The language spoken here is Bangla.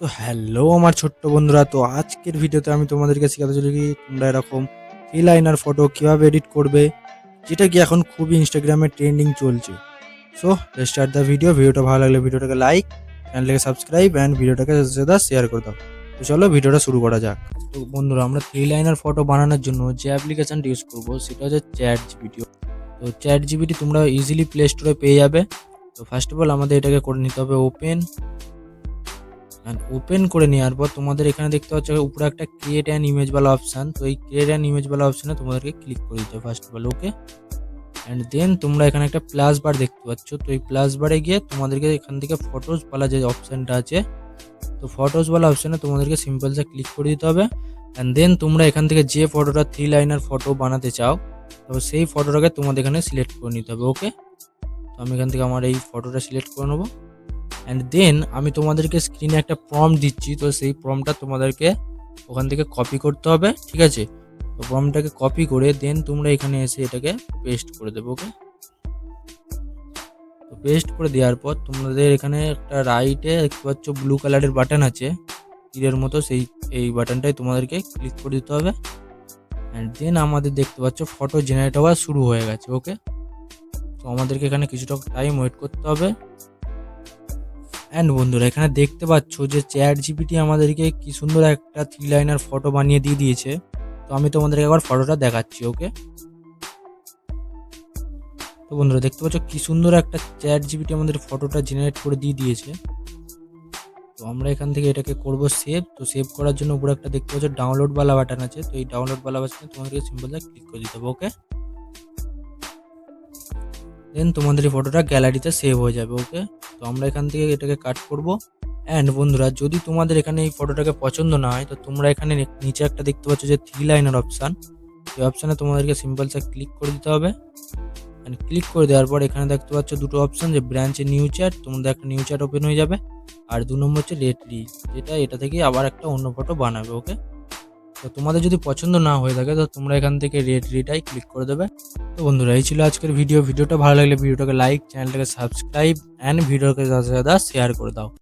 তো হ্যালো আমার ছোট্ট বন্ধুরা, তো আজকের ভিডিওতে আমি তোমাদেরকে শেখাতে চলেছি তোমরা এরকম থ্রি লাইনার ফটো কিভাবে এডিট করবে, যেটা কি এখন খুবই ইনস্টাগ্রামে ট্রেন্ডিং চলছে। সো স্টার্ট দ্য ভিডিওটা ভালো লাগলে ভিডিওটাকে লাইক, চ্যানেলটাকে সাবস্ক্রাইব অ্যান্ড ভিডিওটাকে সাথে শেয়ার করে দাও। তো চলো ভিডিওটা শুরু করা যাক। তো বন্ধুরা, আমরা থ্রি লাইনার ফটো বানানোর জন্য যে অ্যাপ্লিকেশনটা ইউজ করবো সেটা হচ্ছে চ্যাট জিপিটি। তো চ্যাট জিপিটি তোমরা ইজিলি প্লে স্টোরে পেয়ে যাবে। তো ফার্স্ট অফ অল আমাদের এটাকে করে নিতে হবে ওপেন করে নেওয়ার পর তোমাদের এখানে দেখতে পাচ্ছ উপরে একটা ক্রিয়েট অ্যান ইমেজ वाला অপশান। তো এই ক্রিয়েট অ্যান ইমেজ वाला অপশানে তোমাদেরকে ক্লিক করে দিতে হবে first of all. Okay, and then তোমরা এখানে একটা প্লাস বার দেখতে পাচ্ছ। তো এই প্লাস বারে গিয়ে তোমাদেরকে এখান থেকে ফটোজ वाला যে অপশানটা আছে, তো ফটোজ वाला অপশানে তোমাদেরকে সিম্পল সে ক্লিক করে দিতে হবে। অ্যান্ড দেন তোমরা এখান থেকে যে ফটোটা থ্রি লাইনার ফটো বানাতে চাও, তো সেই ফটোটাকে তোমাদের এখানে সিলেক্ট করে নিতে হবে। ওকে, তো আমি এখান থেকে আমার এই ফটোটা সিলেক্ট করে নেবো। অ্যান্ড দেন আমি তোমাদেরকে স্ক্রিনে একটা প্রম্পট দিচ্ছি, তো সেই প্রম্পটটা তোমাদেরকে ওখান থেকে কপি করতে হবে, ঠিক আছে? তো প্রম্পটটাকে কপি করে দেন তোমরা এখানে এসে এটাকে পেস্ট করে দেবো। ওকে, তো পেস্ট করে দেওয়ার পর তোমাদের এখানে একটা রাইটে দেখতে পাচ্ছ ব্লু কালারের বাটন আছে তীরের মতো, এই বাটনটাই তোমাদেরকে ক্লিক করে দিতে হবে। অ্যান্ড দেন আমাদের দেখতে পাচ্ছ ফটো জেনারেট হওয়া শুরু হয়ে গেছে। ওকে, তো আমাদেরকে এখানে কিছুটা টাইম ওয়েট করতে হবে। অ্যান্ড বন্ধুরা, এখানে দেখতে পাচ্ছ যে চ্যাট জিপিটি আমাদেরকে কি সুন্দর একটা থ্রি লাইনার ফটো বানিয়ে দিয়ে দিয়েছে। তো আমি তোমাদেরকে একবার ফটোটা দেখাচ্ছি। ওকে, তো বন্ধুরা দেখতে পাচ্ছ কি সুন্দর একটা চ্যাট জিপিটি আমাদের ফটোটা জেনারেট করে দিয়ে দিয়েছে। তো আমরা এখান থেকে এটাকে করব সেভ। তো সেভ করার জন্য উপরে একটা দেখতে পাচ্ছ ডাউনলোড वाला বাটন আছে। তো এই ডাউনলোড वाला বাটনে তোমাদেরকে সিম্পল ক্লিক করে দিতে হবে। ওকে, দেন তোমাদের এই ফটোটা গ্যালারিতে সেভ হয়ে যাবে। ওকে, তো আমরা এখান থেকে এটাকে কাট করব। অ্যান্ড বন্ধুরা, যদি তোমাদের এখানে এই ফটোটাকে পছন্দ না হয়, তো তোমরা এখানে নিচে একটা দেখতে পাচ্ছ যে থ্রি লাইনার অপশান, এই অপশানে তোমাদেরকে সিম্পল ক্লিক করে দিতে হবে। অ্যান্ড ক্লিক করে দেওয়ার পর এখানে দেখতে পাচ্ছ দুটো অপশান, যে ব্রাঞ্চে নিউ চ্যাট, তোমাদের একটা নিউ চ্যাট ওপেন হয়ে যাবে। আর 2 নম্বর হচ্ছে রেডলি, যেটা এটা থেকে আবার একটা অন্য ফটো বানাবে। ওকে, তো তোমাদের যদি পছন্দ না হয়ে থাকে তো তোমরা এখান থেকে রেডলিটাই ক্লিক করে দেবে। তো বন্ধুরা, এই ছিল আজকের ভিডিওটা ভালো লাগলে ভিডিওটাকে লাইক, চ্যানেলটাকে সাবস্ক্রাইব অ্যান্ড ভিডিওকে শেয়ার করে দাও।